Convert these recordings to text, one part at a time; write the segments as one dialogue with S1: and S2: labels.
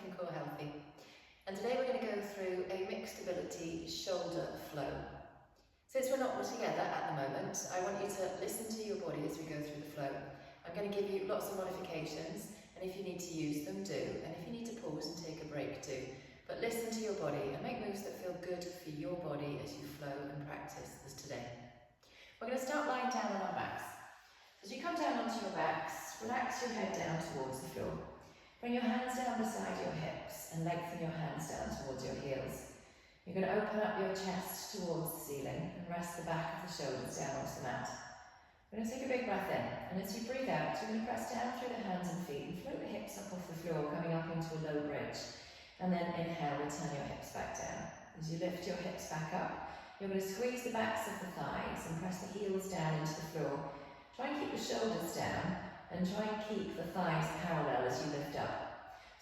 S1: keeping core healthy. And today we're going to go through a mixed ability shoulder flow. Since we're not together at the moment, I want you to listen to your body as we go through the flow. I'm going to give you lots of modifications, and if you need to use them, do. And if you need to pause and take a break, do. But listen to your body and make moves that feel good for your body as you flow and practice as today. We're going to start lying down on our backs. As you come down onto your backs, relax your head down towards the floor. Bring your hands down beside your hips and lengthen your hands down towards your heels. You're going to open up your chest towards the ceiling and rest the back of the shoulders down onto the mat. We're going to take a big breath in, and as you breathe out, you're going to press down through the hands and feet and float the hips up off the floor, coming up into a low bridge. And then inhale, return your hips back down. As you lift your hips back up, you're going to squeeze the backs of the thighs and press the heels down into the floor. Try and keep the shoulders down and try and keep the thighs parallel as you lift up.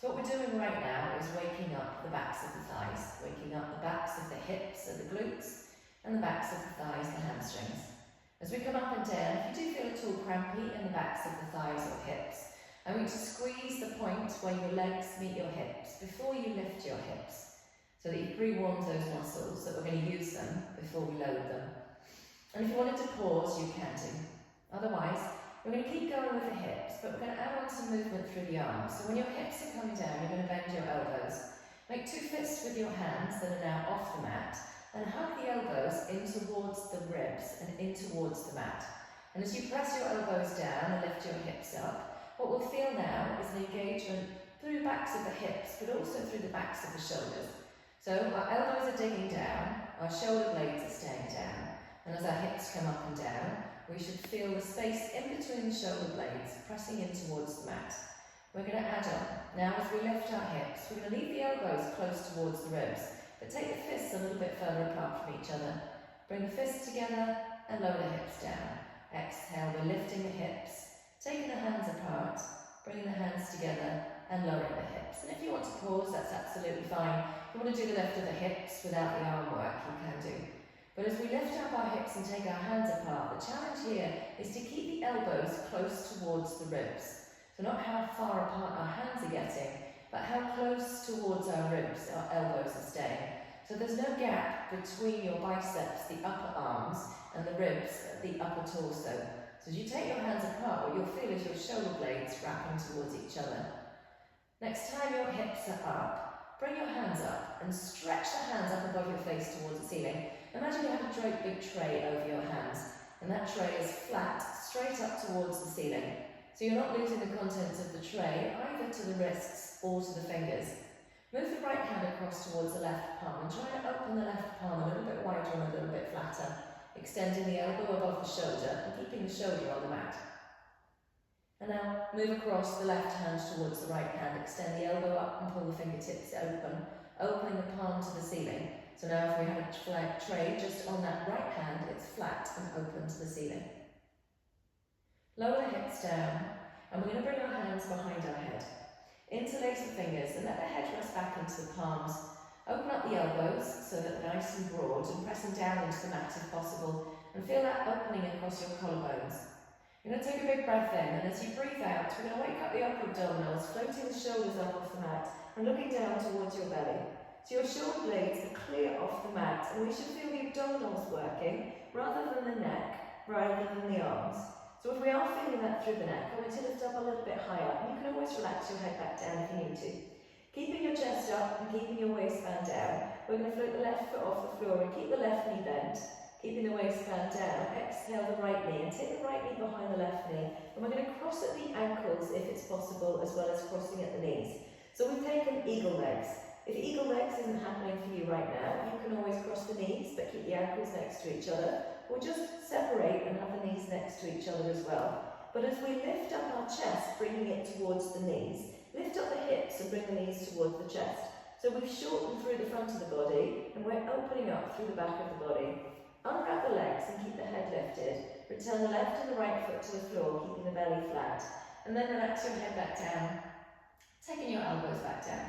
S1: So what we're doing right now is waking up the backs of the thighs, waking up the backs of the hips and the glutes, and the backs of the thighs, the hamstrings. As we come up and down, if you do feel at all crampy in the backs of the thighs or hips, I want you to squeeze the point where your legs meet your hips before you lift your hips, so that you've pre-warmed those muscles, that we're going to use them before we load them. And if you wanted to pause, you can do. Otherwise, we're going to keep going with the hips, but we're going to add on some movement through the arms. So when your hips are coming down, you're going to bend your elbows. Make two fists with your hands that are now off the mat, and hug the elbows in towards the ribs and in towards the mat. And as you press your elbows down and lift your hips up, what we'll feel now is an engagement through the backs of the hips, but also through the backs of the shoulders. So our elbows are digging down, our shoulder blades are staying down, and as our hips come up and down, we should feel the space in between the shoulder blades pressing in towards the mat. We're going to add on. Now as we lift our hips, we're going to leave the elbows close towards the ribs, but take the fists a little bit further apart from each other. Bring the fists together and lower the hips down. Exhale, we're lifting the hips, taking the hands apart, bringing the hands together and lowering the hips. And if you want to pause, that's absolutely fine. If you want to do the lift of the hips without the arm work, you can do. But as we lift up our hips and take our hands apart, the challenge here is to keep the elbows close towards the ribs. So not how far apart our hands are getting, but how close towards our ribs our elbows are staying. So there's no gap between your biceps, the upper arms, and the ribs, the upper torso. So as you take your hands apart, what you'll feel is your shoulder blades wrapping towards each other. Next time your hips are up, bring your hands up and stretch the hands up above your face towards the ceiling. Imagine you have a great big tray over your hands, and that tray is flat, straight up towards the ceiling. So you're not losing the contents of the tray, either to the wrists or to the fingers. Move the right hand across towards the left palm and try and open the left palm a little bit wider and a little bit flatter, extending the elbow above the shoulder and keeping the shoulder on the mat. And now move across the left hand towards the right hand, extend the elbow up and pull the fingertips open, opening the palm to the ceiling. So now if we have a flat tray just on that right hand, it's flat and open to the ceiling. Lower the hips down, and we're going to bring our hands behind our head. Interlace the fingers and let the head rest back into the palms. Open up the elbows so that they're nice and broad, and press them down into the mat if possible, and feel that opening across your collarbones. You're going to take a big breath in, and as you breathe out, we're going to wake up the upper abdominals, floating the shoulders up off the mat and looking down towards your belly. So your shoulder blades are clear off the mat, and we should feel the abdominals working rather than the neck, rather than the arms. So if we are feeling that through the neck, I want you to lift up a little bit higher, and you can always relax your head back down if you need to. Keeping your chest up and keeping your waistband down, we're going to float the left foot off the floor and keep the left knee bent. Keeping the waistband down, exhale the right knee and take the right knee behind the left knee. And we're going to cross at the ankles if it's possible, as well as crossing at the knees. So we've taken eagle legs. If eagle legs isn't happening for you right now, you can always cross the knees but keep the ankles next to each other, or just separate and have the knees next to each other as well. But as we lift up our chest, bringing it towards the knees, lift up the hips and bring the knees towards the chest. So we've shortened through the front of the body and we're opening up through the back of the body. Unwrap the legs and keep the head lifted. Return the left and the right foot to the floor, keeping the belly flat. And then relax your head back down, taking your elbows back down.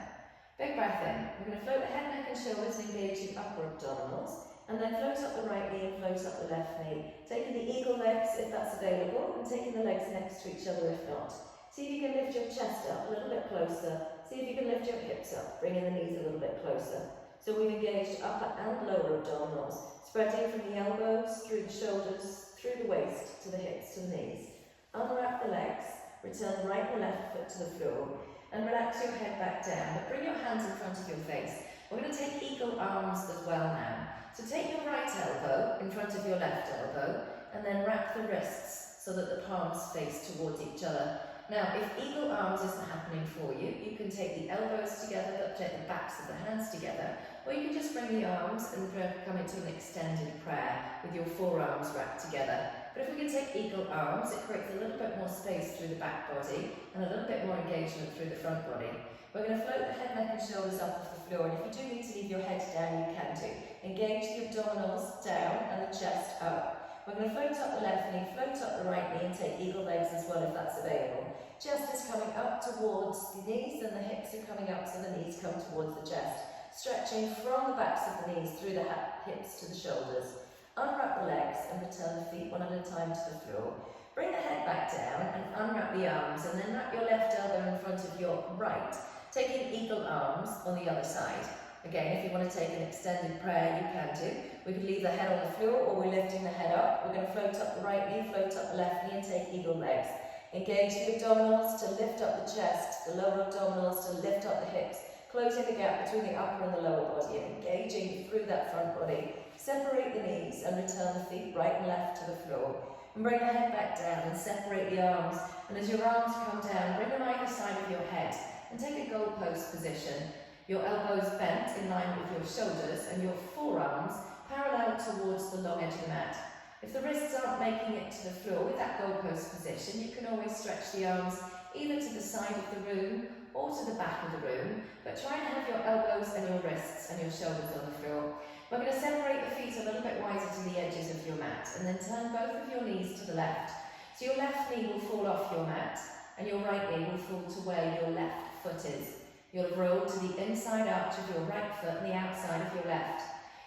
S1: Big breath in. We're going to float the head, neck and shoulders, engage the upper abdominals, and then float up the right knee and float up the left knee. Taking the eagle legs if that's available, and taking the legs next to each other if not. See if you can lift your chest up a little bit closer. See if you can lift your hips up, bringing the knees a little bit closer. So we've engaged upper and lower abdominals, spreading from the elbows, through the shoulders, through the waist, to the hips, to the knees. Unwrap the legs, return the right and left foot to the floor, and relax your head back down, but bring your hands in front of your face. We're going to take eagle arms as well now. So take your right elbow in front of your left elbow, and then wrap the wrists so that the palms face towards each other. Now, if eagle arms isn't happening for you, you can take the elbows together, but take the backs of the hands together, or you can just bring the arms and come into an extended prayer with your forearms wrapped together. But if we can take eagle arms, it creates a little bit more space through the back body and a little bit more engagement through the front body. We're going to float the head, neck and shoulders up off the floor, and if you do need to leave your head down, you can do. Engage the abdominals down and the chest up. We're going to float up the left knee, float up the right knee, and take eagle legs as well if that's available. Chest is coming up towards the knees, and the hips are coming up so the knees come towards the chest. Stretching from the backs of the knees through the hips to the shoulders. Unwrap the legs and return the feet one at a time to the floor. Bring the head back down and unwrap the arms, and then wrap your left elbow in front of your right, taking eagle arms on the other side. Again, if you want to take an extended prayer, you can do. We could leave the head on the floor, or we're lifting the head up. We're going to float up the right knee, float up the left knee, and take eagle legs. Engage the abdominals to lift up the chest, the lower abdominals to lift up the hips, closing the gap between the upper and the lower body, and engaging through that front body. Separate the knees and return the feet right and left to the floor. And bring the head back down and separate the arms. And as your arms come down, bring them either side of your head and take a goalpost position. Your elbows bent in line with your shoulders and your forearms parallel towards the long edge of the mat. If the wrists aren't making it to the floor with that goalpost position, you can always stretch the arms either to the side of the room or to the back of the room, but try and have your elbows and your wrists and your shoulders on the floor. We're going to separate the feet a little bit wider to the edges of your mat, and then turn both of your knees to the left. So your left knee will fall off your mat, and your right knee will fall to where your left foot is. You'll roll to the inside arch of your right foot and the outside of your left.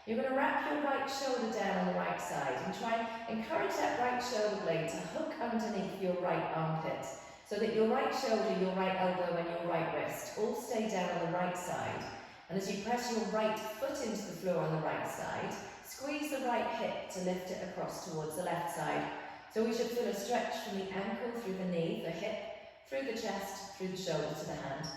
S1: You're going to wrap your right shoulder down on the right side and try and encourage that right shoulder blade to hook underneath your right armpit, so that your right shoulder, your right elbow and your right wrist all stay down on the right side. And as you press your right foot into the floor on the right side, squeeze the right hip to lift it across towards the left side. So we should feel a stretch from the ankle through the knee, the hip, through the chest, through the shoulder to the hand.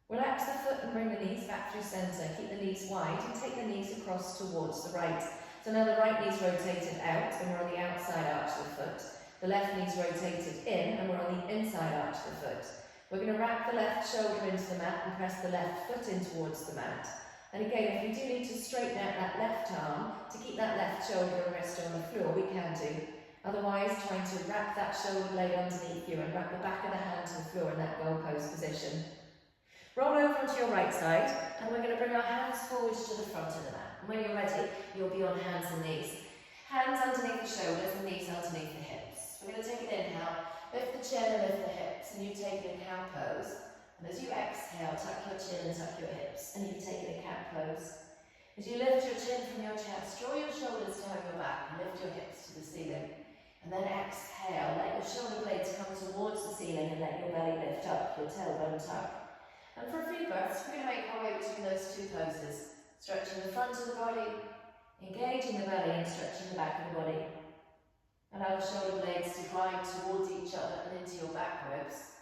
S1: Relax the foot and bring the knees back through centre. Keep the knees wide and take the knees across towards the right. So now the right knee's rotated out and we're on the outside arch of the foot. The left knee's rotated in and we're on the inside arch of the foot. We're going to wrap the left shoulder into the mat and press the left foot in towards the mat. And again, if we do need to straighten out that left arm to keep that left shoulder and wrist on the floor, we can do. Otherwise, trying to wrap that shoulder blade underneath you and wrap the back of the hand to the floor in that goalpost position. Roll over onto your right side, and we're going to bring our hands forwards to the front of the mat. And when you're ready, you'll be on hands and knees. Hands underneath the shoulders and knees underneath the hips. We're going to take an inhale, lift the chin and lift the hips, and you take it in cow pose. And as you exhale, tuck your chin and tuck your hips, and you take it in cat pose. As you lift your chin from your chest, draw your shoulders down your back and lift your hips to the ceiling. And then exhale, let your shoulder blades come towards the ceiling and let your belly lift up, your tailbone tuck. And for a few breaths, we're going to make our way between those two poses. Stretching the front of the body, engaging the belly and stretching the back of the body. Allow the shoulder blades to glide towards each other and into your back ribs.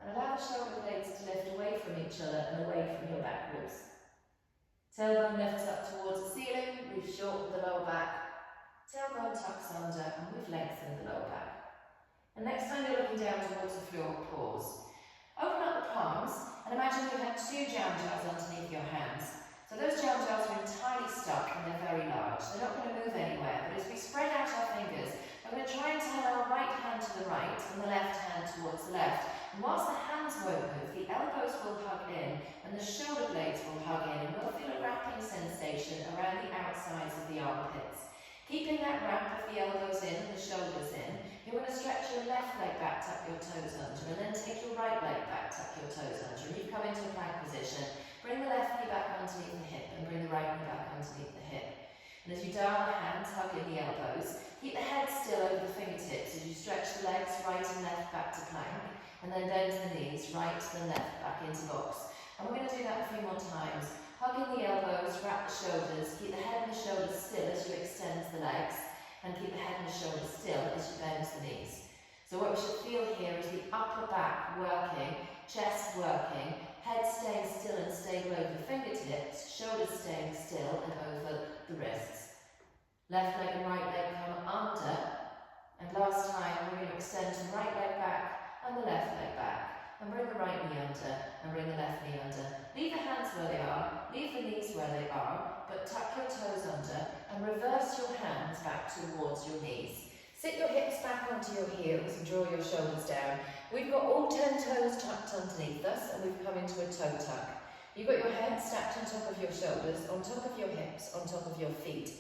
S1: And allow the shoulder blades to lift away from each other and away from your back ribs. Tailbone lifts up towards the ceiling, we've shortened the lower back. Tailbone tucks under and we've lengthened the lower back. And next time you're looking down towards the floor, pause. Open up the palms and imagine you have two jam jars underneath your hands. So those jam jars are entirely stuck and they're very large. They're not going to move anywhere, but as we spread out our fingers, we're going to try and turn our right hand to the right and the left hand towards the left. And whilst the hands won't move, the elbows will hug in and the shoulder blades will hug in, and we'll feel a wrapping sensation around the outsides of the armpits. Keeping that wrap of the elbows in and the shoulders in, you're going to stretch your left leg back, tuck your toes under, and then take your right leg back, tuck your toes under, and you've come into a plank position. Bring the left knee back underneath the hip and bring the right knee back underneath the hip. And as you dial the hands, hug in the elbows, keep the head still over the fingertips as you stretch the legs right and left back to plank, and then bend the knees, right and left, back into box. And we're going to do that a few more times. Hugging the elbows, wrap the shoulders, keep the head and the shoulders still as you extend the legs, and keep the head and the shoulders still as you bend the knees. So what we should feel here is the upper back working, chest working, head staying still and stable over the fingertips, shoulders staying still and over the wrists. Left leg and right leg come under, and last time we're going to extend the right leg back and the left leg back, and bring the right knee under and bring the left knee under. Leave the hands where they are, leave the knees where they are, but tuck your toes under and reverse your hands back towards your knees. Sit your hips back onto your heels and draw your shoulders down. We've got all 10 toes tucked underneath us, and we've come into a toe tuck. You've got your head stacked on top of your shoulders, on top of your hips, on top of your feet.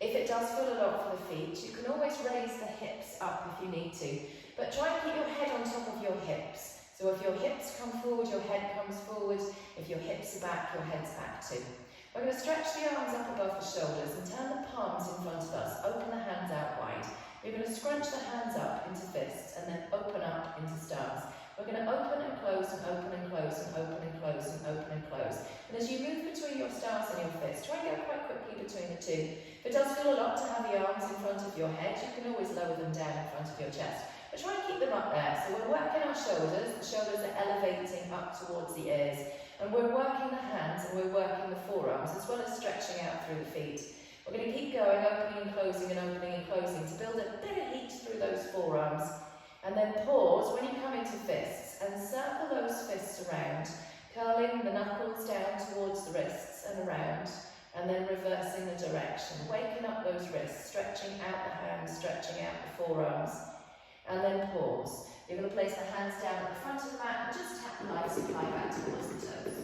S1: If it does feel a lot for the feet, you can always raise the hips up if you need to, but try and keep your head on top of your hips. So if your hips come forward, your head comes forward. If your hips are back, your head's back too. We're going to stretch the arms up above the shoulders and turn the palms in front of us. Open the hands out wide. We're going to scrunch the hands up into fists and then open up into stars. We're going to open and close and open and close and open and close and open and close. And as you move between your stars and your fists, try and go quite quickly between the two. If it does feel a lot to have the arms in front of your head, you can always lower them down in front of your chest. But try and keep them up there. So we're working our shoulders. The shoulders are elevating up towards the ears. And we're working the hands and we're working the forearms as well as stretching out through the feet. We're going to keep going, opening and closing and opening and closing to build a bit of heat through those forearms. And then pause when you come into fists and circle those fists around, curling the knuckles down towards the wrists and around, and then reversing the direction, waking up those wrists, stretching out the hands, stretching out the forearms, and then pause. You're going to place the hands down at the front of the mat and just tap the light supply back towards the toes.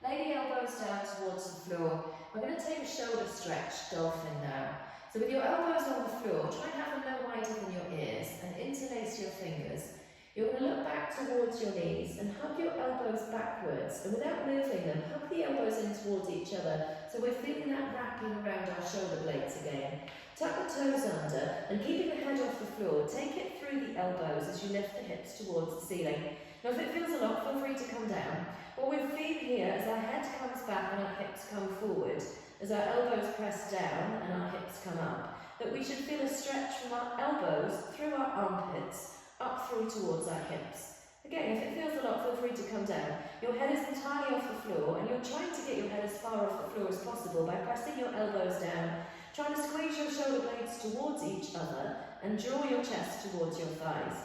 S1: Lay the elbows down towards the floor. We're going to take a shoulder stretch, dolphin now. So with your elbows on the floor, try and have them no wider than your ears and interlace your fingers. You're going to look back towards your knees and hug your elbows backwards, and without moving them, hug the elbows in towards each other so we're feeling that wrapping around our shoulder blades again. Tuck the toes under and keeping the head off the floor, take it through the elbows as you lift the hips towards the ceiling. Now if it feels a lot, feel free to come down. What we're feeling here as our head comes back and our hips come forward, as our elbows press down and our hips come up, that we should feel a stretch from our elbows through our armpits, up through towards our hips. Again, if it feels a lot, feel free to come down. Your head is entirely off the floor and you're trying to get your head as far off the floor as possible by pressing your elbows down, trying to squeeze your shoulder blades towards each other and draw your chest towards your thighs.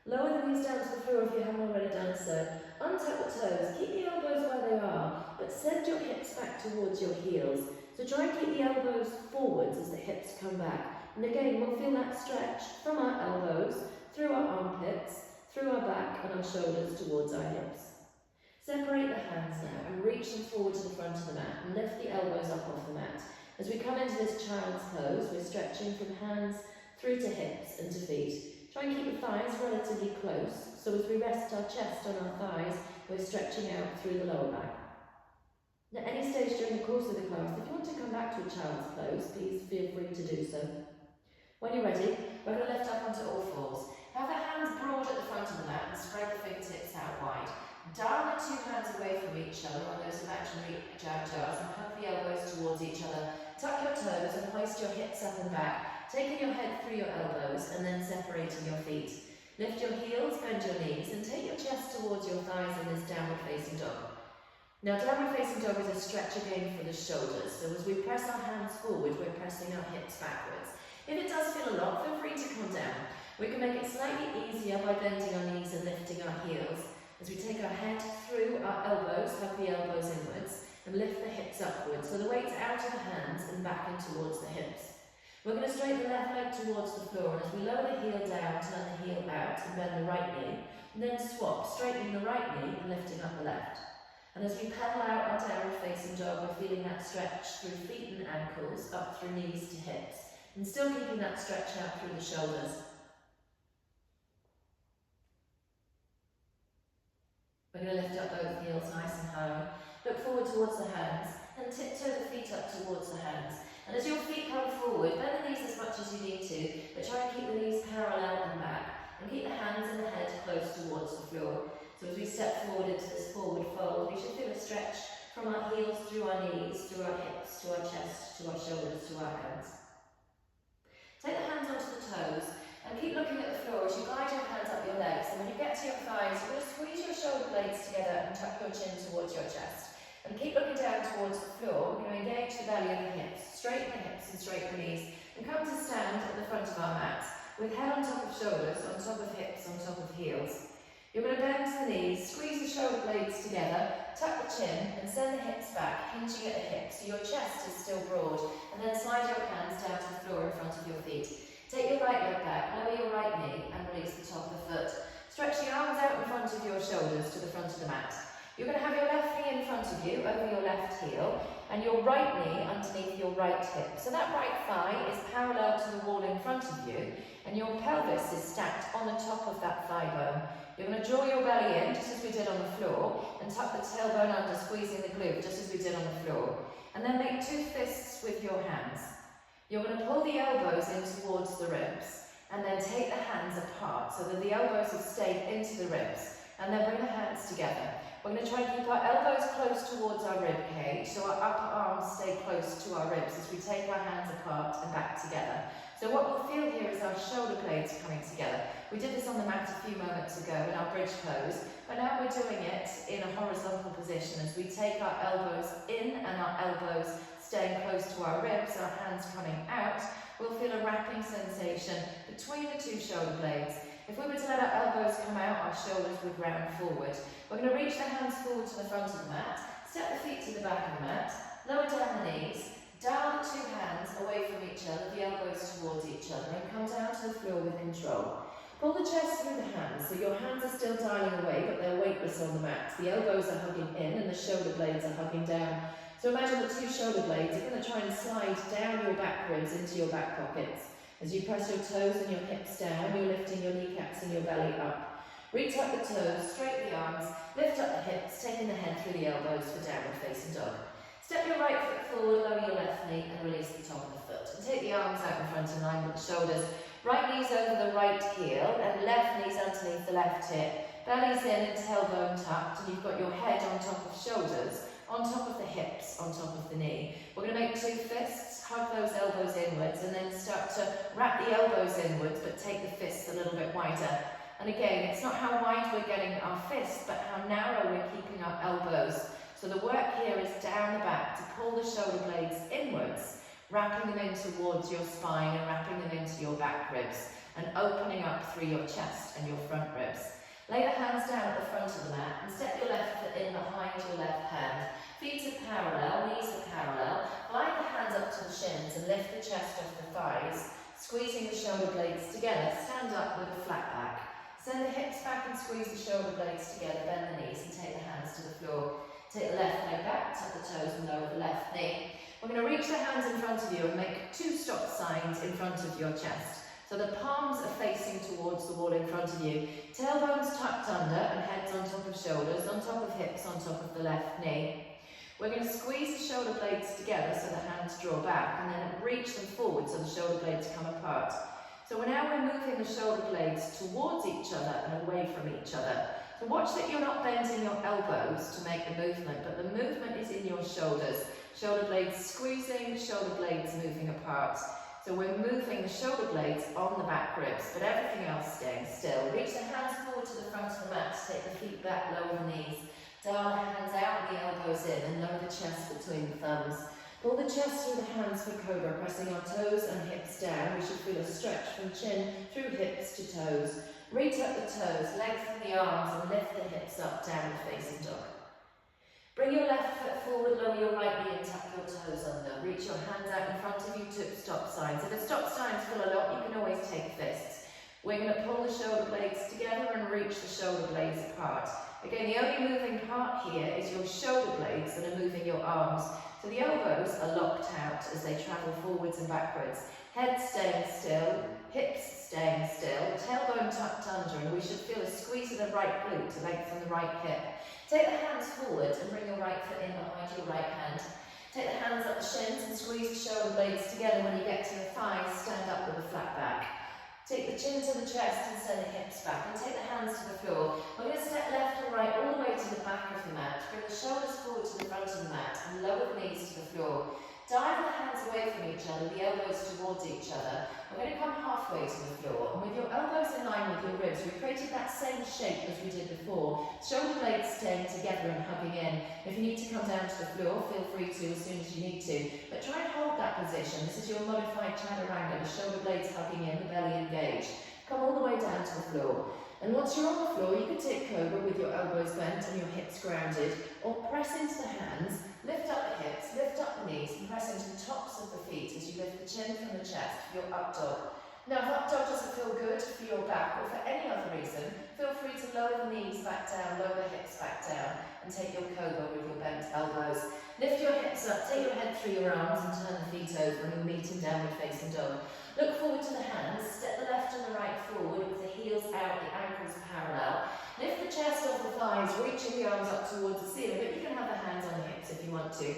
S1: Lower the knees down to the floor if you haven't already done so. Untuck the toes, keep the elbows where they are, but send your hips back towards your heels. So try and keep the elbows forwards as the hips come back. And again, we'll feel that stretch from our elbows, through our armpits, through our back and our shoulders towards our hips. Separate the hands now and reach them forward to the front of the mat and lift the elbows up off the mat. As we come into this child's pose, we're stretching from hands through to hips and to feet. Try and keep your thighs relatively close, so as we rest our chest on our thighs, we're stretching out through the lower back. At any stage during the course of the class, if you want to come back to a child's pose, please feel free to do so. When you're ready, we're going to lift up onto all fours. Have the hands broad at the front of the mat and spread the fingertips out wide. Dial the two hands away from each other on those imaginary jab jars and hug the elbows towards each other. Tuck your toes and hoist your hips up and back, taking your head through your elbows and then separating your feet. Lift your heels, bend your knees and take your chest towards your thighs in this downward facing dog. Now downward facing dog is a stretch again for the shoulders, so as we press our hands forward, we're pressing our hips backwards. If it does feel a lot, feel free to come down. We can make it slightly easier by bending our knees and lifting our heels. As we take our head through our elbows, hug the elbows inwards, and lift the hips upwards, so the weight's out of the hands and back in towards the hips. We're going to straighten the left leg towards the floor, and as we lower the heel down, turn the heel out and bend the right knee, and then swap, straightening the right knee and lifting up the left. And as we pedal out our downward facing dog, we're feeling that stretch through feet and ankles, up through knees to hips, and still keeping that stretch out through the shoulders. We're going to lift up both heels nice and high, look forward towards the hands, and tiptoe the feet up towards the hands.
S2: And as your feet come forward, bend the knees as much as you need to, but try and keep the knees parallel and back. And keep the hands and the head close towards the floor. So as we step forward into this forward fold, we should feel a stretch from our heels through our knees, through our hips, to our chest, to our shoulders, to our hands. Take the hands onto the toes and keep looking at the floor as you glide your hands up your legs. And when you get to your thighs, you're going to squeeze your shoulder blades together and tuck your chin towards your chest. And keep looking down towards the floor. We're going to engage the belly and the hips. Straighten the hips and straighten the knees. And come to stand at the front of our mat with head on top of shoulders, on top of hips, on top of heels. You're going to bend the knees, squeeze the shoulder blades together, tuck the chin and send the hips back, hinging at the hips so your chest is still broad. And then slide your hands down to the floor in front of your feet. Take your right leg back, lower your right knee and release the top of the foot. Stretch the arms out in front of your shoulders to the front of the mat. You're going to have your left knee in front of you, over your left heel, and your right knee underneath your right hip. So that right thigh is parallel to the wall in front of you, and your pelvis is stacked on the top of that thigh bone. You're going to draw your belly in, just as we did on the floor, and tuck the tailbone under, squeezing the glute, just as we did on the floor. And then make two fists with your hands. You're going to pull the elbows in towards the ribs, and then take the hands apart, so that the elbows have stayed into the ribs, and then bring the hands together. We're going to try and keep our elbows close towards our rib cage, so our upper arms stay close to our ribs as we take our hands apart and back together. So what we'll feel here is our shoulder blades coming together. We did this on the mat a few moments ago in our bridge pose, but now we're doing it in a horizontal position as we take our elbows in and our elbows staying close to our ribs, our hands coming out. We'll feel a wrapping sensation between the two shoulder blades. If we were to let our elbows come out, our shoulders would round forward. We're going to reach the hands forward to the front of the mat, step the feet to the back of the mat, lower down the knees, dial the two hands away from each other, the elbows towards each other, and come down to the floor with control. Pull the chest through the hands, so your hands are still dialing away, but they're weightless on the mat. The elbows are hugging in and the shoulder blades are hugging down. So imagine the two shoulder blades are going to try and slide down your back ribs into your back pockets. As you press your toes and your hips down, you're lifting your kneecaps and your belly up. Reach up the toes, straighten the arms, lift up the hips, taking the head through the elbows for downward facing dog. Step your right foot forward, lower your left knee and release the top of the foot. And take the arms out in front in line with the shoulders. Right knees over the right heel and left knees underneath the left hip. Belly's in and tailbone tucked, and you've got your head on top of shoulders, on top of the hips, on top of the knee. We're going to make two fists, hug those elbows inwards, and then start to wrap the elbows inwards, but take the fists a little bit wider. And again, it's not how wide we're getting our fists, but how narrow we're keeping our elbows. So the work here is down the back to pull the shoulder blades inwards, wrapping them in towards your spine and wrapping them into your back ribs, and opening up through your chest and your front ribs. Lay the hands down at the front of the mat and step your left foot in behind your left hand. Feet are parallel, knees are parallel. Glide the hands up to the shins and lift the chest off the thighs, squeezing the shoulder blades together. Stand up with a flat back. Send the hips back and squeeze the shoulder blades together, bend the knees and take the hands to the floor. Take the left leg back, tuck the toes and lower the left knee. We're going to reach the hands in front of you and make two stop signs in front of your chest. So the palms are facing towards the wall in front of you. Tailbones tucked under and heads on top of shoulders, on top of hips, on top of the left knee. We're going to squeeze the shoulder blades together so the hands draw back and then reach them forward so the shoulder blades come apart. So now we're moving the shoulder blades towards each other and away from each other. So watch that you're not bending your elbows to make the movement, but the movement is in your shoulders. Shoulder blades squeezing, shoulder blades moving apart. So we're moving the shoulder blades on the back ribs, but everything else staying still. Reach the hands forward to the front of the mat, take the feet back, lower the knees. Dial the hands out and the elbows in and lower the chest between the thumbs. Pull the chest through the hands for cobra, pressing our toes and hips down. We should feel a stretch from chin through hips to toes. Reach up the toes, lengthen the arms and lift the hips up, downward facing dog. Bring your left foot forward, lower your right knee and tuck your toes under. Reach your hands out in front of you to stop signs. If the stop signs feel a lot, you can always take fists. We're going to pull the shoulder blades together and reach the shoulder blades apart. Again, the only moving part here is your shoulder blades that are moving your arms. So the elbows are locked out as they travel forwards and backwards. Head staying still, hips staying still, tailbone tucked under, and we should feel a squeeze of the right glute to lengthen the right hip. Take the hands forward and bring your right foot in behind your right hand.
S1: Take the hands up the shins and squeeze the shoulder blades together. When you get to your thighs, stand up with a flat back. Take the chin to the chest and send the hips back, and take the hands to the floor. We're going to step left and right all the way to the back of the mat. Bring the shoulders forward to the front of the mat and lower the knees to the floor. Dive the hands away from each other, the elbows towards each other. We're going to come halfway to the floor, and with your elbows in line with your ribs, we've created that same shape as we did before. Shoulder blades staying together and hugging in. If you need to come down to the floor, feel free to as soon as you need to. But try and hold that position. This is your modified chaturanga, the shoulder blades hugging in, the belly engaged. Come all the way down to the floor. And once you're on the floor, you can take cobra with your elbows bent and your hips grounded, or press into the hands, lift up the hips, lift up the knees, and press into the tops of the feet as you lift the chin from the chest for your up dog. Now, if up dog doesn't feel good for your back, or for any other reason, feel free to lower the knees back down, lower the hips back down, and take your cobra with your bent elbows. Lift your hips up, take your head through your arms, and turn the feet over, and you'll meet in downward facing dog. Look forward to the hands, step the left and the right forward with the heels out, the ankles parallel. Lift the chest off the thighs, reaching the arms up towards the ceiling, but you can have the hands on the hips if you want to.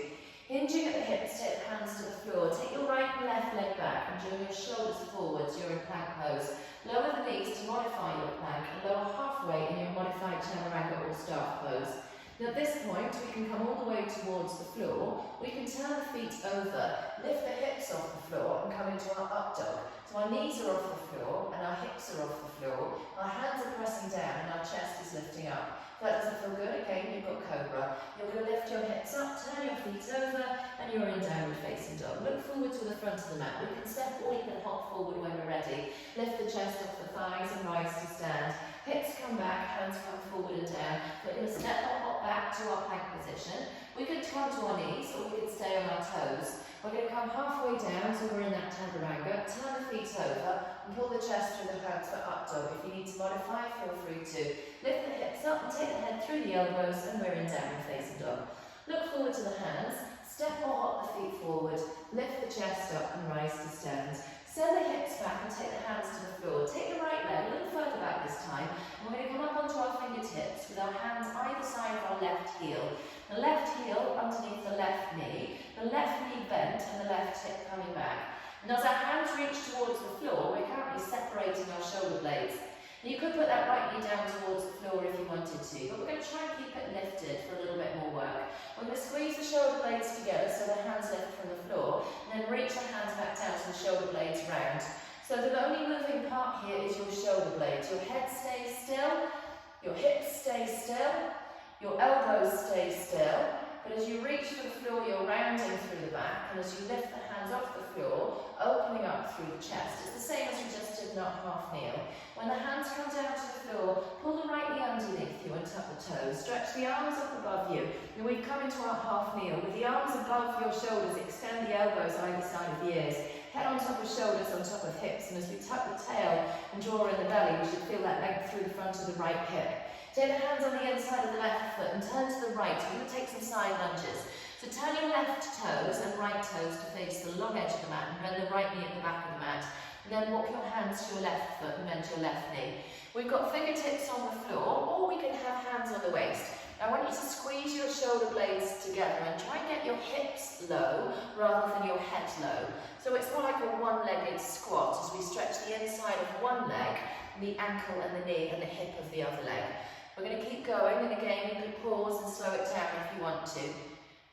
S1: Hinging at the hips, take the hands to the floor. Take your right and left leg back and draw your shoulders forwards. You're in plank pose. Lower the knees to modify your plank and lower halfway in your modified chaturanga or staff pose. Now at this point, we can come all the way towards the floor. We can turn the feet over, lift the hips off the floor and come into our up dog. So our knees are off the floor and our hips are off the floor. Our hands are pressing down and our chest is lifting up. If that doesn't feel good, again, you've got cobra. You're going to lift your hips up, turn your feet over, and you're in downward facing dog. Look forward to the front of the mat. We can step or we can hop forward when we're ready. Lift the chest off the thighs and rise to stand. Hips come back, hands come forward and down. We're going to step or hop back to our plank position. We could come to our knees or we could stay on our toes. We're going to come halfway down so we're in that chaturanga. Turn the feet over and pull the chest through the hands for up dog. If you need to modify, feel free to. Lift the hips up and take the head through the elbows and we're in downward facing dog. Look forward to the hands. Step or hop the feet forward. Lift the chest up and rise to stand. Send the hips back and take the hands to the floor. Take the right leg a little further back this time. And we're going to come up onto our fingertips with our hands either side of our left heel. The left heel underneath the left knee. The left knee bent and the left hip coming back. And as our hands reach towards the floor, we're currently separating our shoulder blades. And you could put that right knee down towards the floor if you wanted to, but we're going to try and keep it lifted for a little bit more work. We're going to squeeze the shoulder blades together so the hands lift from the floor, and then reach the hands back down so the shoulder blades round. So the only moving part here is your shoulder blades. Your head stays still, your hips stay still, your elbows stay still, but as you reach for the floor, you're rounding through the back, and as you lift the hands off the floor, opening up through the chest. It's the same as we just did in our half kneel. When the hands come down to the floor, pull the right knee underneath you and tuck the toes. Stretch the arms up above you. And we come into our half kneel. With the arms above your shoulders, extend the elbows either side of the ears. Head on top of shoulders, on top of hips. And as we tuck the tail and draw in the belly, we should feel that length through the front of the right hip. Take the hands on the inside of the left foot and turn to the right. We're going to take some side lunges. So turn your left toes and right toes to face the long edge of the mat and bend the right knee at the back of the mat. And then walk your hands to your left foot and bend your left knee. We've got fingertips on the floor, or we can have hands on the waist. Now I want you to squeeze your shoulder blades together and try and get your hips low rather than your head low. So it's more like a one-legged squat as we stretch the inside of one leg, the ankle and the knee and the hip of the other leg. We're going to keep going, and again you can pause and slow it down if you want to.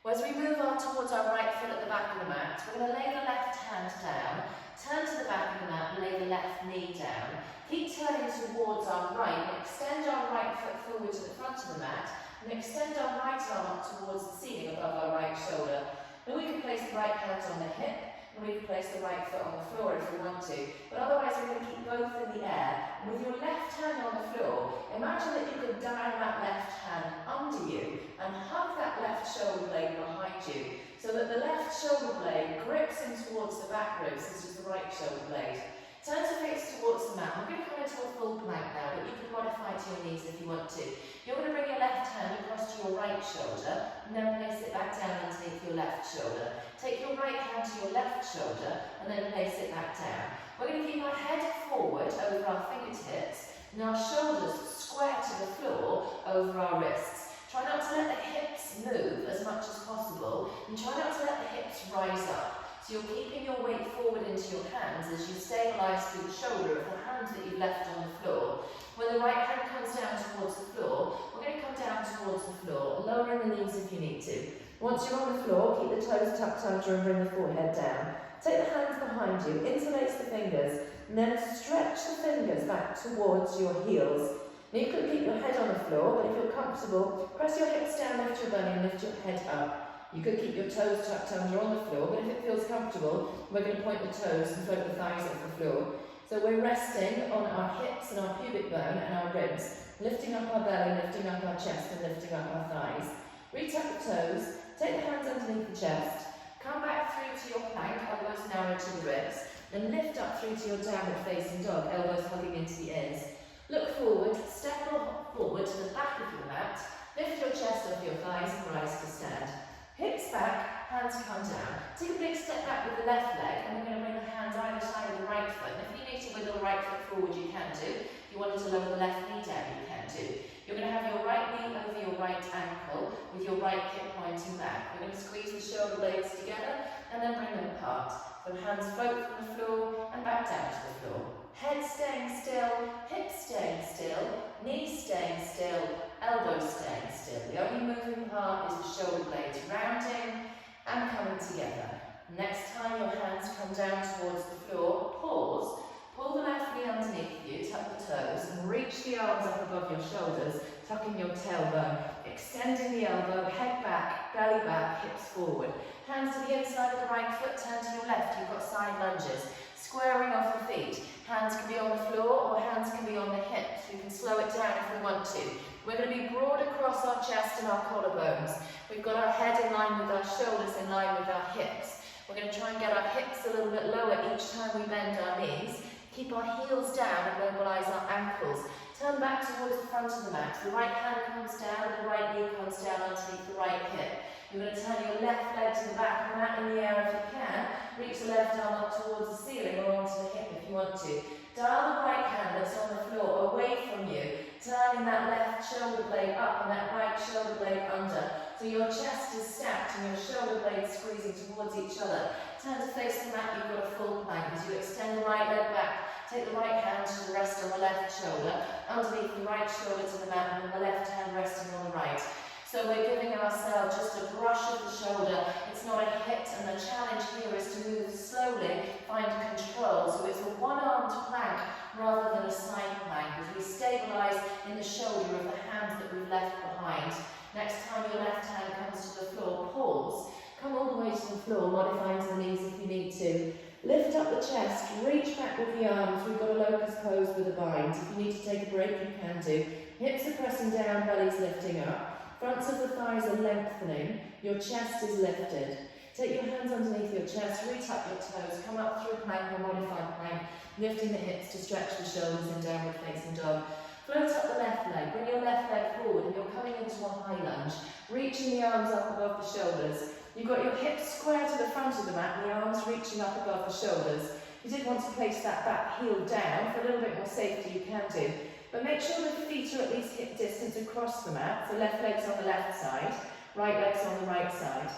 S1: As we move on towards our right foot at the back of the mat, we're going to lay the left hand down, turn to the back of the mat and lay the left knee down. Keep turning towards our right and extend our right foot forward to the front of the mat and extend our right arm up towards the ceiling above our right shoulder. Then we can place the right hand on the hip and we can place the right foot on the floor if we want to. But otherwise we're going to keep both in the air. And with your left hand on the floor, imagine that you could dial that left hand under you and hug that left shoulder blade behind you so that the left shoulder blade grips in towards the back ribs as does the right shoulder blade. Turn to face towards the mat. We're going to come into a full plank now, but you can modify to your knees if you want to. You're going to bring your left hand across to your right shoulder and then place it back down underneath your left shoulder. Take your right hand to your left shoulder and then place it back down. We're going to keep our head forward over our fingertips and our shoulders square to the floor over our wrists. Try not to let the hips move as much as possible and try not to let the hips rise up. So you're keeping your weight forward into your hands as you stabilise through the shoulder of the hand that you've left on the floor. When the right hand comes down towards the floor, we're going to come down towards the floor, lowering the knees if you need to. Once you're on the floor, keep the toes tucked under and bring the forehead down. Take the hands behind you, interlace the fingers, and then stretch the fingers back towards your heels. Now you could keep your head on the floor, but if you're comfortable, press your hips down, lift your belly and lift your head up. You could keep your toes tucked under on the floor, but if it feels comfortable, we're going to point the toes and float the thighs off the floor. So we're resting on our hips and our pubic bone and our ribs, lifting up our belly, lifting up our chest and lifting up our thighs. Reach up the toes, take the hands underneath the chest, come back through to your plank, elbows narrow to the ribs, and lift up through to your downward facing dog, elbows hugging into the ears. Look forward, step forward to the back of your mat, lift your chest off your thighs and rise to stand. Hips back, hands come down. Take a big step back with the left leg, and we're going to bring the hands either side of the right foot. And if you need to wiggle the right foot forward, you can do. If you wanted to lower the left knee down, you can do. You're going to have your right knee over your right ankle with your right hip pointing back. We're going to squeeze the shoulder blades together and then bring them apart. So hands float from the floor and back down to the floor. Head staying still, hips staying still, knees staying still, elbows staying still. The only moving part is the shoulder blades rounding and coming together. Next time your hands come down towards the floor, pause, pull the left knee underneath you, tuck the toes and reach the arms up above your shoulders, tucking your tailbone, extending the elbow, head back, belly back, hips forward. Hands to the inside of the right foot, turn to your left, you've got side lunges. Squaring off the feet. Hands can be on the floor or hands can be on the hips. We can slow it down if we want to. We're going to be broad across our chest and our collarbones. We've got our head in line with our shoulders, in line with our hips. We're going to try and get our hips a little bit lower each time we bend our knees. Keep our heels down and mobilise our ankles. Turn back towards the front of the mat. The right hand comes down and the right knee comes down underneath the right hip. You're going to turn your left leg to the back of the mat in the air if you can. Reach the left arm up towards the ceiling or onto the hip if you want to. Dial the right hand that's on the floor away from you, turning that left shoulder blade up and that right shoulder blade under. So your chest is stacked and your shoulder blades squeezing towards each other. Turn to face the mat, you've got a full plank. As you extend the right leg back, take the right hand to rest on the left shoulder, underneath the right shoulder to the mat, and then the left hand resting on the right. So we're giving ourselves just a brush of the shoulder. It's not a hit, and the challenge here is to move slowly, find control. So it's a one-armed plank rather than a side plank as we stabilise in the shoulder of the hand that we've left behind. Next time your left hand comes to the floor, pause. Come all the way to the floor, modifying to the knees if you need to. Lift up the chest, reach back with the arms. We've got a locust pose with a bind. If you need to take a break, you can do. Hips are pressing down, belly's lifting up. Fronts of the thighs are lengthening, your chest is lifted. Take your hands underneath your chest, reach up your toes, come up through a plank or modified plank, lifting the hips to stretch the shoulders in downward facing dog. Float up the left leg, bring your left leg forward and you're coming into a high lunge, reaching the arms up above the shoulders. You've got your hips square to the front of the mat and the arms reaching up above the shoulders. If you did want to place that back heel down for a little bit more safety, you can do. But make sure the feet are at least hip distance across the mat, so left leg's on the left side, right leg's on the right side.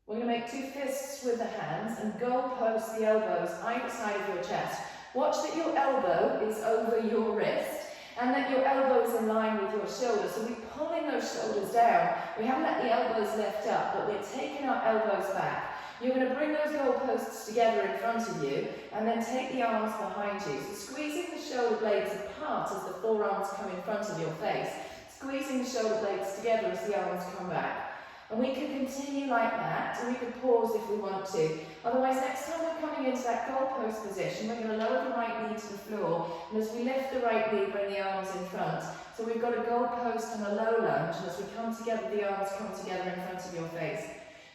S1: We're going to make two fists with the hands and goalpost the elbows either side of your chest. Watch that your elbow is over your wrist and that your elbow is in line with your shoulder. So we're pulling those shoulders down. We haven't let the elbows lift up, but we're taking our elbows back. You're going to bring those goalposts together in front of you and then take the arms behind you. So squeezing the shoulder blades apart as the forearms come in front of your face. Squeezing the shoulder blades together as the arms come back. And we can continue like that, and we can pause if we want to. Otherwise, next time we're coming into that goalpost position, we're going to lower the right knee to the floor. And as we lift the right knee, bring the arms in front. So we've got a goalpost and a low lunge. And as we come together, the arms come together in front of your face.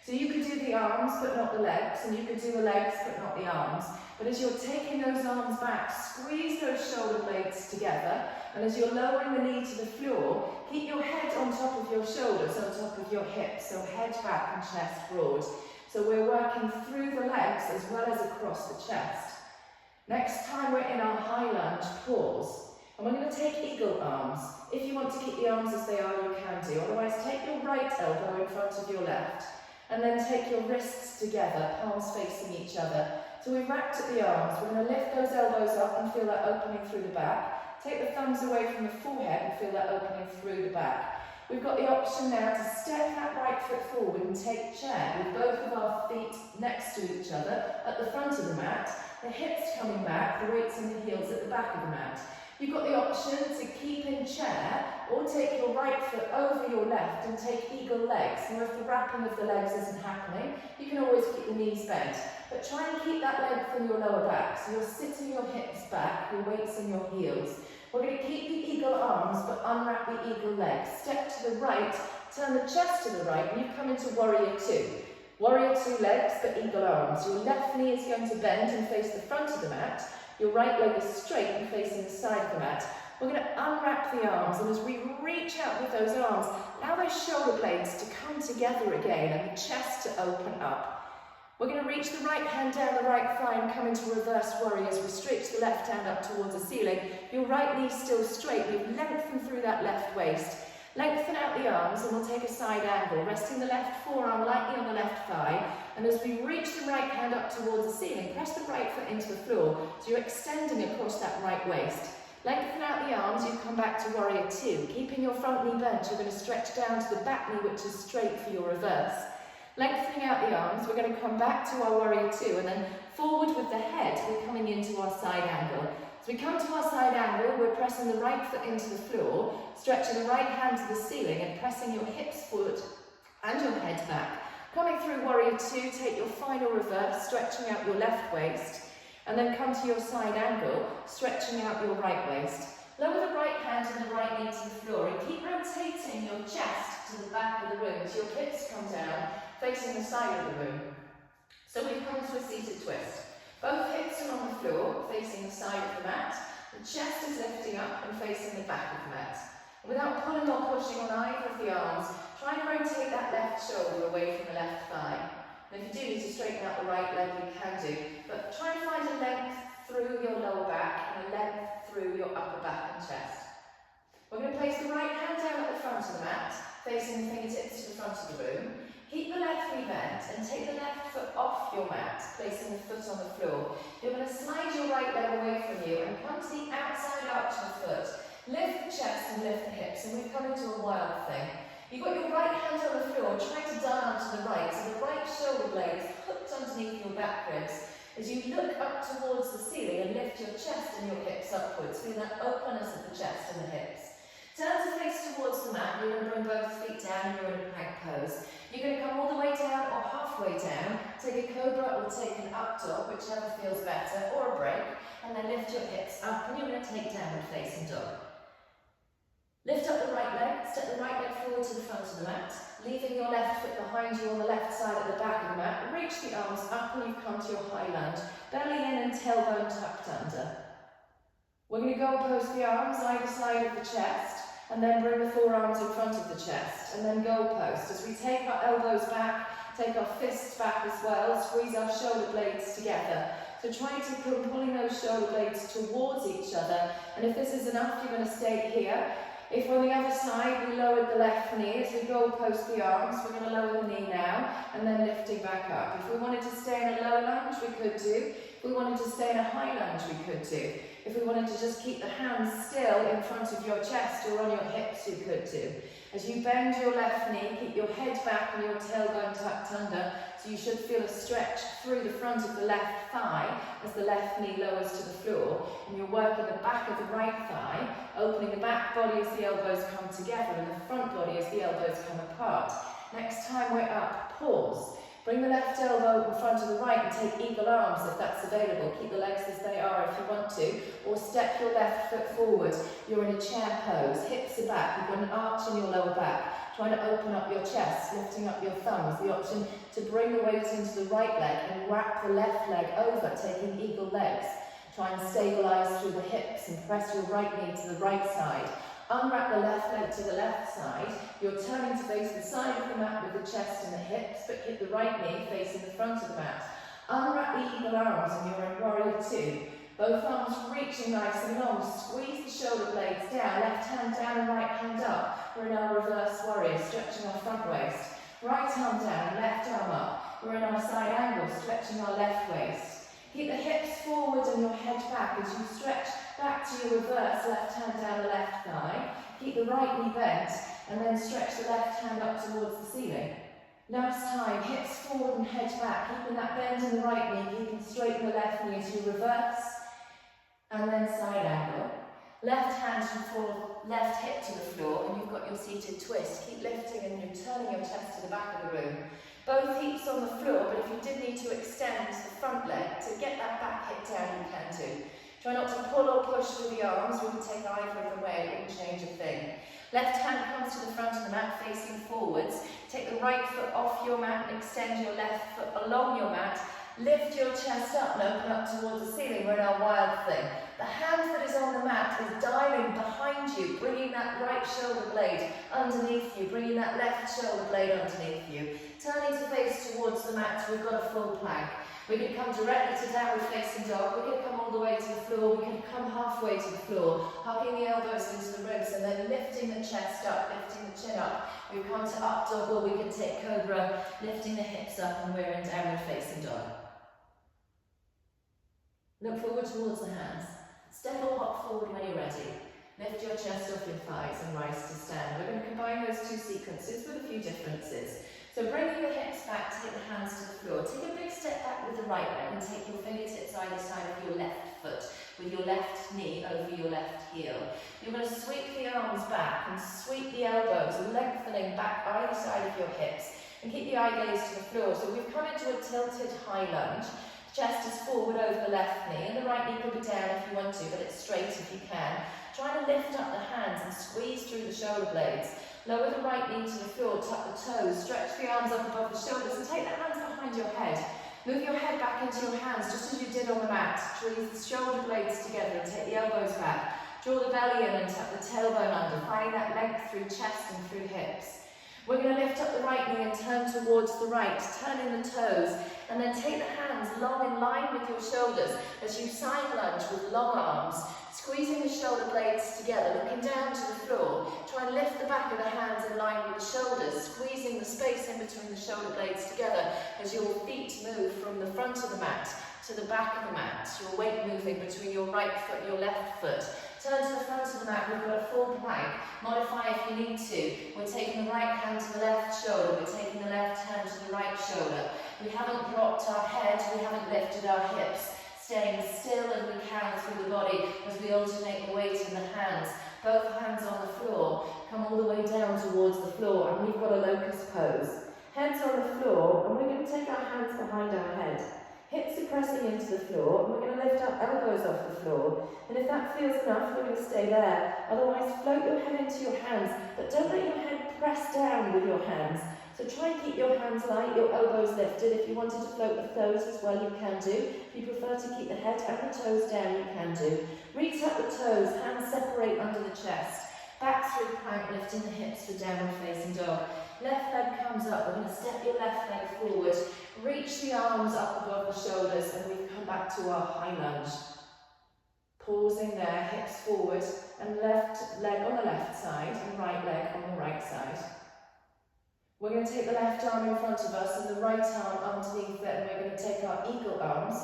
S1: So you could do the arms but not the legs, and you could do the legs but not the arms. But as you're taking those arms back, squeeze those shoulder blades together, and as you're lowering the knee to the floor, keep your head on top of your shoulders, on top of your hips, so head back and chest broad. So we're working through the legs as well as across the chest. Next time we're in our high lunge, pause. And we're going to take eagle arms. If you want to keep the arms as they are, you can do. Otherwise, take your right elbow in front of your left. And then take your wrists together, palms facing each other. So we've wrapped at the arms. We're going to lift those elbows up and feel that opening through the back. Take the thumbs away from the forehead and feel that opening through the back. We've got the option now to step that right foot forward and take chair with both of our feet next to each other at the front of the mat, the hips coming back, the weights in the heels at the back of the mat. You've got the option to keep in chair or take your right foot over your left and take eagle legs. Now if the wrapping of the legs isn't happening, you can always keep the knees bent. But try and keep that length in your lower back. So you're sitting your hips back, your weights in your heels. We're going to keep the eagle arms but unwrap the eagle legs. Step to the right, turn the chest to the right, and you come into warrior two. Warrior two legs but eagle arms. Your left knee is going to bend and face the front of the mat. Your right leg is straight and facing the side of the mat. We're going to unwrap the arms, and as we reach out with those arms, allow those shoulder blades to come together again and the chest to open up. We're going to reach the right hand down the right thigh and come into reverse warrior as we stretch the left hand up towards the ceiling. Your right knee still straight. We've lengthened through that left waist. Lengthen out the arms and we'll take a side angle, resting the left forearm lightly on the left thigh. And as we reach the right hand up towards the ceiling, press the right foot into the floor. So you're extending across that right waist. Lengthen out the arms, you come back to warrior two. Keeping your front knee bent, you're going to stretch down to the back knee, which is straight for your reverse. Lengthening out the arms, we're going to come back to our warrior two, and then forward with the head, we're coming into our side angle. As we come to our side angle, we're pressing the right foot into the floor, stretching the right hand to the ceiling and pressing your hips forward and your head back. Coming through warrior two, take your final reverse, stretching out your left waist, and then come to your side angle, stretching out your right waist. Lower the right hand and the right knee to the floor and keep rotating your chest to the back of the room as your hips come down, facing the side of the room. So we've come to a seated twist. Both hips are on the floor, facing the side of the mat. The chest is lifting up and facing the back of the mat. And without pulling or pushing on either of the arms, try and rotate that left shoulder away from the left thigh. And if you do need to straighten out the right leg, you can do. But try and find a length through your lower back and a length through your upper back and chest. We're going to place the right hand down at the front of the mat, facing the fingertips to the front of the room. Keep the left knee bent and take the left foot off your mat, placing the foot on the floor. You're going to slide your right leg away from you and come to the outside arch of the foot. Lift the chest and lift the hips, and we've come into a wild thing. You've got your right hand on the floor, trying to dial to the right, so the right shoulder blade is hooked underneath your back ribs. As you look up towards the ceiling and lift your chest and your hips upwards, feel that openness of the chest and the hips. Turn to face towards the mat, you're going to bring both feet down and you're in a plank pose. You're going to come all the way down or halfway down, take a cobra or take an up dog, whichever feels better, or a break, and then lift your hips up and you're going to take downward facing dog. Lift up the right leg, step the right leg forward to the front of the mat, leaving your left foot behind you on the left side at the back of the mat. Reach the arms up and you've come to your high lunge, belly in and tailbone tucked under. We're going to go pose the arms either side of the chest, and then bring the forearms in front of the chest, and then go post. As we take our elbows back, take our fists back as well, squeeze our shoulder blades together. So try to come pulling those shoulder blades towards each other, and if this is enough, you're going to stay here. If on the other side we lowered the left knee, as we go post the arms, we're going to lower the knee now, and then lifting back up. If we wanted to stay in a low lunge, we could do. If we wanted to stay in a high lunge, we could do. If we wanted to just keep the hands still in front of your chest or on your hips, you could do. As you bend your left knee, keep your head back and your tailbone tucked under, so you should feel a stretch through the front of the left thigh as the left knee lowers to the floor, and you're working the back of the right thigh, opening the back body as the elbows come together and the front body as the elbows come apart. Next time we're up, pause. Bring the left elbow in front of the right and take eagle arms if that's available. Keep the legs as they are if you want to, or step your left foot forward. You're in a chair pose, hips are back, you've got an arch in your lower back. Trying to open up your chest, lifting up your thumbs. The option to bring the weight into the right leg and wrap the left leg over, taking eagle legs. Try and stabilise through the hips and press your right knee to the right side. Unwrap the left leg to the left side. You're turning to face the side of the mat with the chest and the hips, but keep the right knee facing the front of the mat. Unwrap the eagle arms and you're in warrior two. Both arms reaching nice and long. Squeeze the shoulder blades down, left hand down and right hand up. We're in our reverse warrior, stretching our front waist. Right arm down, left arm up. We're in our side angle, stretching our left waist. Keep the hips forward and your head back as you stretch back to your reverse, left hand down the left thigh. Keep the right knee bent and then stretch the left hand up towards the ceiling. Last time, hips forward and head back, keeping that bend in the right knee, keeping straight in the left knee as you reverse and then side angle. Left hand to the floor, left hip to the floor, and you've got your seated twist. Keep lifting and you're turning your chest to the back of the room. Both heaps on the floor, but if you did need to extend the front leg to get that back hip down, you can too. Try not to pull or push with the arms. We can take either of them away, it wouldn't change a thing. Left hand comes to the front of the mat, facing forwards. Take the right foot off your mat and extend your left foot along your mat. Lift your chest up and open up towards the ceiling. We're in our wild thing. The hand that is on the mat is dialing behind you, bringing that right shoulder blade underneath you, bringing that left shoulder blade underneath you. Turning to face towards the mat, we've got a full plank. We can come directly to downward facing dog. We're going to come all the way to the floor. We can come halfway to the floor, hugging the elbows into the ribs and then lifting the chest up, lifting the chin up. We've come to up dog, or we can take cobra, lifting the hips up, and we're in downward facing dog. Look forward towards the hands. Step or hop forward when you're ready. Lift your chest off your thighs and rise to stand. We're going to combine those two sequences with a few differences. So bringing the hips back, take the hands to the floor. Take a big step back with the right leg and take your fingertips either side of your left foot with your left knee over your left heel. You're going to sweep the arms back and sweep the elbows, lengthening back either side of your hips. And keep the eye gaze to the floor. So we've come into a tilted high lunge. Chest is forward over the left knee, and the right knee could be down if you want to, but it's straight if you can. Try to lift up the hands and squeeze through the shoulder blades. Lower the right knee to the floor, tuck the toes, stretch the arms up above the shoulders, and take the hands behind your head. Move your head back into your hands, just as you did on the mat. Squeeze the shoulder blades together and take the elbows back. Draw the belly in and tuck the tailbone under, finding that length through chest and through hips. We're going to lift up the right knee and turn towards the right, turning the toes, and then take the hands long in line with your shoulders as you side lunge with long arms, squeezing the shoulder blades together, looking down to the floor. Try and lift the back of the hands in line with the shoulders, squeezing the space in between the shoulder blades together as your feet move from the front of the mat to the back of the mat, your weight moving between your right foot and your left foot. Turn to the front of the mat, we've got a full plank. Modify if you need to. We're taking the right hand to the left shoulder, we're taking the left hand to the right shoulder. We haven't dropped our head, we haven't lifted our hips. Staying still as we can through the body as we alternate the weight in the hands. Both hands on the floor, come all the way down towards the floor, and we've got a locust pose. Heads on the floor, and we're going to take our hands behind our head. Hips are pressing into the floor, and we're going to lift our elbows off the floor. And if that feels enough, we're going to stay there. Otherwise, float your head into your hands, but don't let your head press down with your hands. So try and keep your hands light, your elbows lifted. If you wanted to float the toes as well, you can do. If you prefer to keep the head and the toes down, you can do. Reach up the toes, hands separate under the chest. Back through plank, lifting the hips for downward facing dog. Left leg comes up, we're going to step your left leg forward. Reach the arms up above the shoulders, and we've come back to our high lunge. Pausing there, hips forward, and left leg on the left side, and right leg on the right side. We're going to take the left arm in front of us and the right arm underneath it, and we're going to take our eagle arms,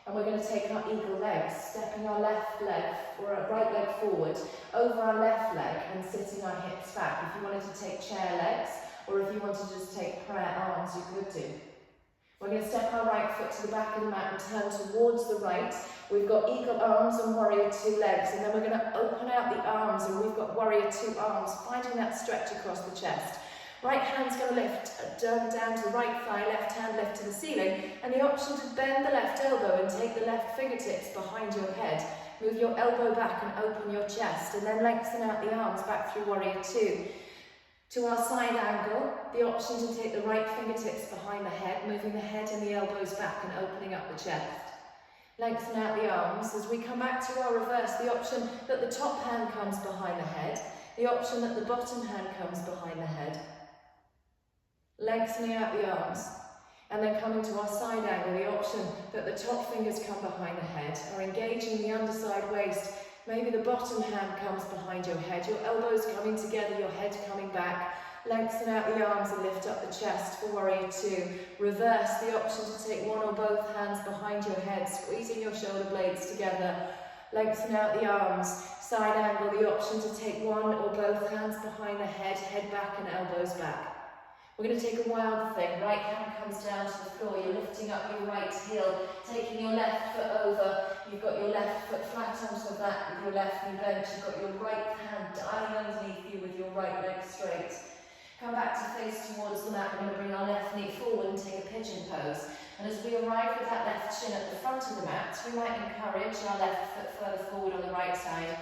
S1: and we're going to take our eagle legs, stepping our left leg or our right leg forward over our left leg and sitting our hips back. If you wanted to take chair legs, or if you wanted to just take prayer arms, you could do. We're going to step our right foot to the back of the mat and turn towards the right. We've got eagle arms and warrior two legs, and then we're going to open out the arms, and we've got warrior two arms, finding that stretch across the chest. Right hand's going to lift down to the right thigh, left hand lift to the ceiling, and the option to bend the left elbow and take the left fingertips behind your head. Move your elbow back and open your chest, and then lengthen out the arms back through warrior two. To our side angle, the option to take the right fingertips behind the head, moving the head and the elbows back and opening up the chest. Lengthen out the arms. As we come back to our reverse, the option that the top hand comes behind the head, the option that the bottom hand comes behind the head. Lengthening out the arms, and then coming to our side angle, the option that the top fingers come behind the head, or engaging the underside waist. Maybe the bottom hand comes behind your head, your elbows coming together, your head coming back, Lengthen out the arms and lift up the chest for warrior two. Reverse, the option to take one or both hands behind your head, squeezing your shoulder blades together. Lengthen out the arms. Side angle, the option to take one or both hands behind the head, head back and elbows back. We're going to take a wild thing. Right hand comes down to the floor. You're lifting up your right heel, taking your left foot over. You've got your left foot flat onto the mat with your left knee bent. You've got your right hand dialing underneath you with your right leg straight. Come back to face towards the mat. We're going to bring our left knee forward and take a pigeon pose. And as we arrive with that left shin at the front of the mat, we might encourage our left foot further forward on the right side.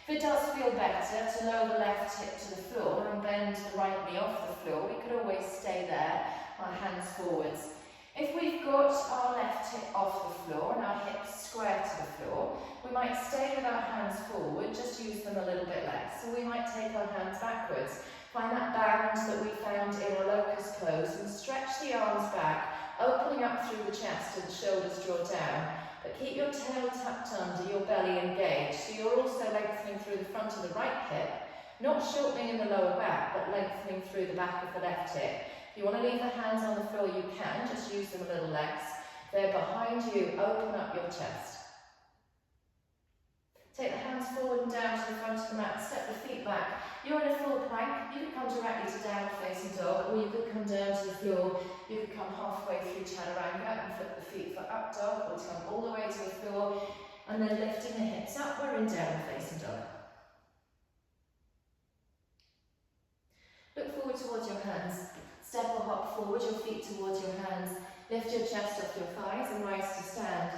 S1: If it does feel better to lower the left hip to the floor and bend the right knee off the floor, we could always stay there, our hands forwards. If we've got our left hip off the floor and our hips square to the floor, we might stay with our hands forward, just use them a little bit less. So we might take our hands backwards. Find that balance that we found in a locust pose and stretch the arms back, opening up through the chest and the shoulders draw down. But keep your tail tucked under, your belly engaged. So you're also lengthening through the front of the right hip, not shortening in the lower back, but lengthening through the back of the left hip. If you want to leave the hands on the floor, you can, just use them a little less. They're behind you, open up your chest. Take the hands forward and down to the front of the mat, step the feet back. You're in a full plank, you could come directly to down facing dog, or you could come down to the floor. You could come halfway through chaturanga and flip the feet for up dog, or to come all the way to the floor, and then lifting the hips up, we're in down facing dog. Look forward towards your hands. Step or hop forward, your feet towards your hands. Lift your chest off your thighs and rise to stand.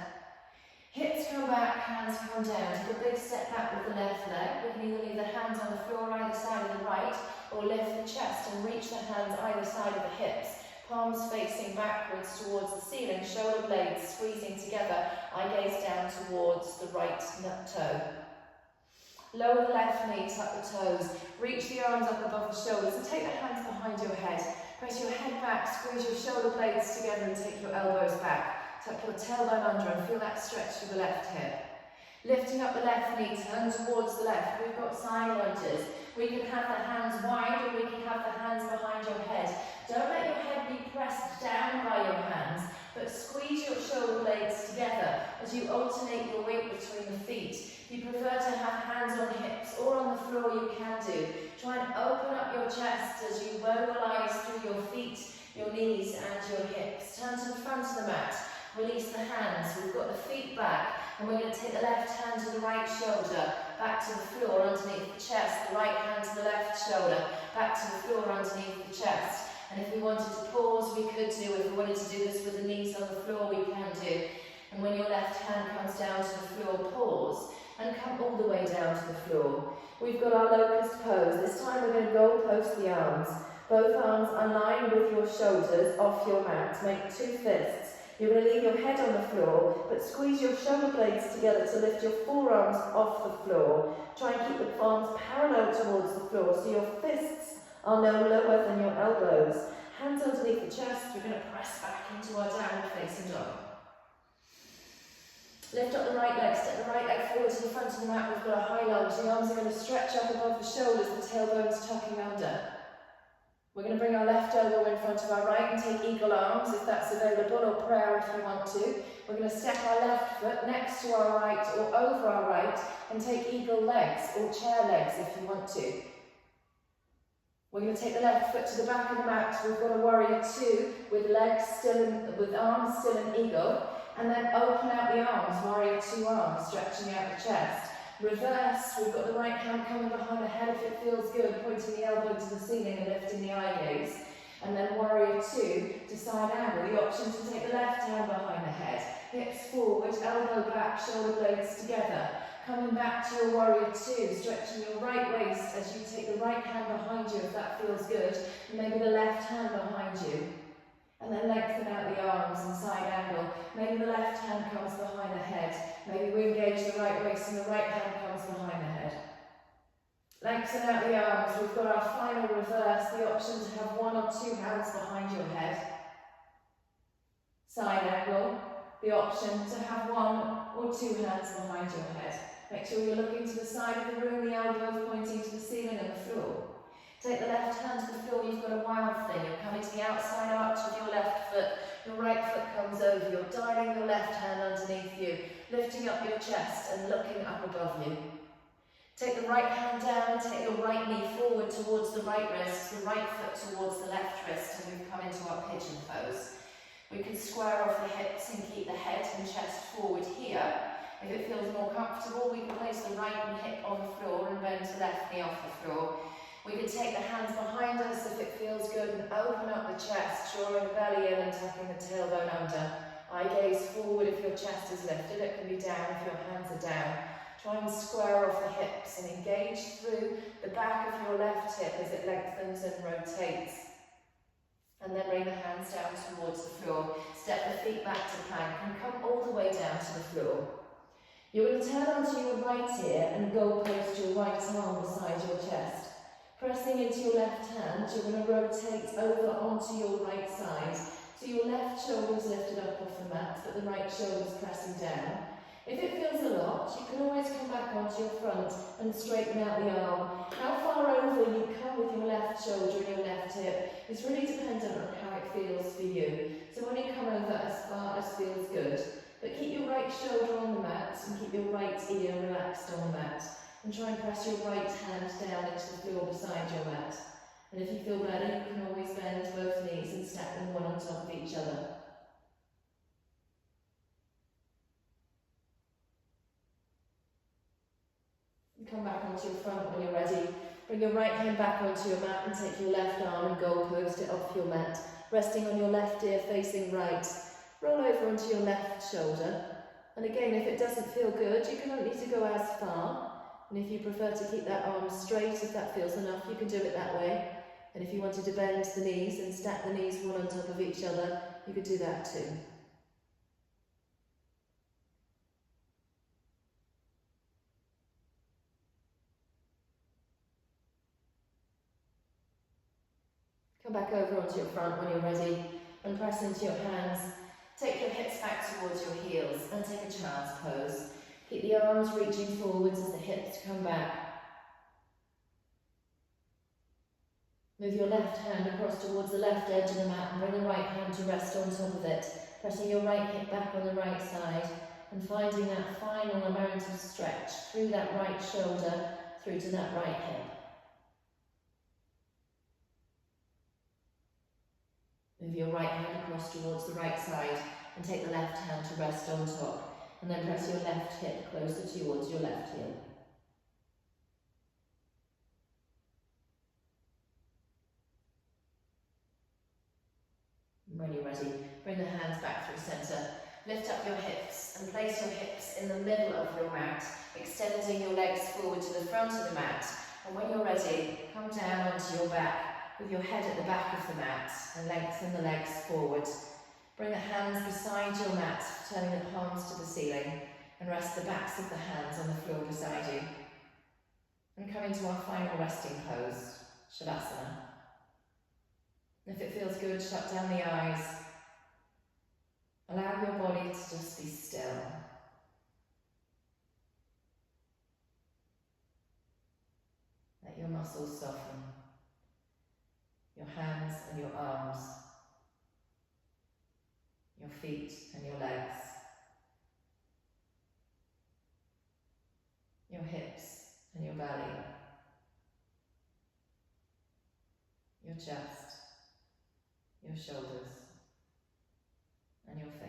S1: Hips come back, hands come down. Take a big step back with the left leg. We can either leave the hands on the floor either side of the right, or lift the chest and reach the hands either side of the hips. Palms facing backwards towards the ceiling, shoulder blades squeezing together. Eye gaze down towards the right nut toe. Lower the left knee, tuck the toes. Reach the arms up above the shoulders and take the hands behind your head. Press your head back, squeeze your shoulder blades together and take your elbows back. Tuck your tailbone under and feel that stretch through the left hip. Lifting up the left knee, turn towards the left. We've got side lunges. We can have the hands wide or we can have the hands behind your head. Don't let your head be pressed down by your hands, but squeeze your shoulder blades together as you alternate your weight between the feet. If you prefer to have hands on hips or on the floor, you can do. Try and open up your chest as you mobilize through your feet, your knees and your hips. Turn to the front of the mat. Release the hands. We've got the feet back, and we're going to take the left hand to the right shoulder, back to the floor underneath the chest, the right hand to the left shoulder, back to the floor underneath the chest. And if we wanted to pause, we could do. If we wanted to do this with the knees on the floor, we can do. And when your left hand comes down to the floor, pause, and come all the way down to the floor. We've got our locust pose. This time we're going to goal post the arms. Both arms align with your shoulders off your mat. Make two fists. You're going to leave your head on the floor, but squeeze your shoulder blades together to lift your forearms off the floor. Try and keep the palms parallel towards the floor so your fists are no lower than your elbows. Hands underneath the chest, we're going to press back into our downward facing dog. Lift up the right leg, step the right leg forward to the front of the mat. We've got a high lunge. The arms are going to stretch up above the shoulders, the tailbone's tucking under. We're going to bring our left elbow in front of our right and take eagle arms if that's available, or prayer if you want to. We're going to step our left foot next to our right or over our right and take eagle legs or chair legs if you want to. We're going to take the left foot to the back of the mat. We've got a warrior two with legs still in, with arms still in eagle, and then open out the arms, warrior two arms, stretching out the chest. Reverse, we've got the right hand coming behind the head if it feels good, pointing the elbow to the ceiling and lifting the eye gaze. And then warrior two to side angle, the option to take the left hand behind the head, hips forward, elbow back, shoulder blades together. Coming back to your warrior two, stretching your right waist as you take the right hand behind you if that feels good, and maybe the left hand behind you. And then lengthen out the arms and side angle. Maybe the left hand comes behind the head. Maybe we engage the right waist and the right hand comes behind the head. Lengthen out the arms. We've got our final reverse, the option to have one or two hands behind your head. Side angle, the option to have one or two hands behind your head. Make sure you're looking to the side of the room, the elbows pointing to the ceiling and the floor. Take the left hand to the floor, you've got a wild thing. You're coming to the outside arch of your left foot, your right foot comes over, you're dialing your left hand underneath you, lifting up your chest and looking up above you. Take the right hand down, take your right knee forward towards the right wrist, the right foot towards the left wrist, and we've come into our pigeon pose. We can square off the hips and keep the head and chest forward here. If it feels more comfortable, we can place the right hip on the floor and bend the left knee off the floor. We can take the hands behind us if it feels good and open up the chest, drawing the belly in and tucking the tailbone under. Eye gaze forward if your chest is lifted, it can be down if your hands are down. Try and square off the hips and engage through the back of your left hip as it lengthens and rotates. And then bring the hands down towards the floor. Step the feet back to plank and come all the way down to the floor. You're going to turn onto your right ear and goal post your right arm beside your chest. Pressing into your left hand, you're going to rotate over onto your right side. So your left shoulder is lifted up off the mat, but the right shoulder is pressing down. If it feels a lot, you can always come back onto your front and straighten out the arm. How far over you come with your left shoulder and your left hip is really dependent on how it feels for you. So when you come over as far as feels good, but keep your right shoulder on the mat and keep your right ear relaxed on the mat. And try and press your right hand down into the floor beside your mat. And if you feel better, you can always bend both knees and stack them one on top of each other. And come back onto your front when you're ready. Bring your right hand back onto your mat and take your left arm and goal post it off your mat, resting on your left ear facing right. Roll over onto your left shoulder. And again, if it doesn't feel good, you can only need to go as far. And if you prefer to keep that arm straight, if that feels enough, you can do it that way. And if you wanted to bend the knees and stack the knees one on top of each other, you could do that too. Come back over onto your front when you're ready and press into your hands. Take your hips back towards your heels and take a child's pose. Keep the arms reaching forwards as the hips come back. Move your left hand across towards the left edge of the mat and bring the right hand to rest on top of it, pressing your right hip back on the right side and finding that final amount of stretch through that right shoulder, through to that right hip. Move your right hand across towards the right side and take the left hand to rest on top. And then press your left hip closer towards your left heel. And when you're ready, bring the hands back through centre. Lift up your hips and place your hips in the middle of your mat, extending your legs forward to the front of the mat. And when you're ready, come down onto your back with your head at the back of the mat and lengthen the legs forward. Bring the hands beside your mat, turning the palms to the ceiling, and rest the backs of the hands on the floor beside you. And come into our final resting pose, Shavasana. If it feels good, shut down the eyes. Allow your body to just be still. Let your muscles soften. Your hands and your arms. Your feet and your legs, your hips and your belly, your chest, your shoulders and your face.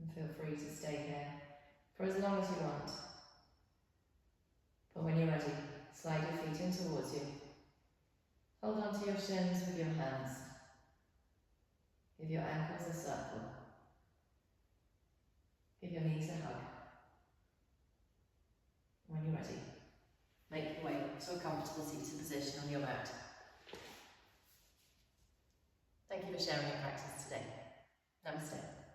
S1: And feel free to stay here for as long as you want. But when you're ready, slide your feet in towards you. Hold on to your shins with your hands. Give your ankles a circle. Give your knees a hug. When you're ready, make your way to a comfortable seated position on your mat. Thank you for sharing your practice today. Namaste.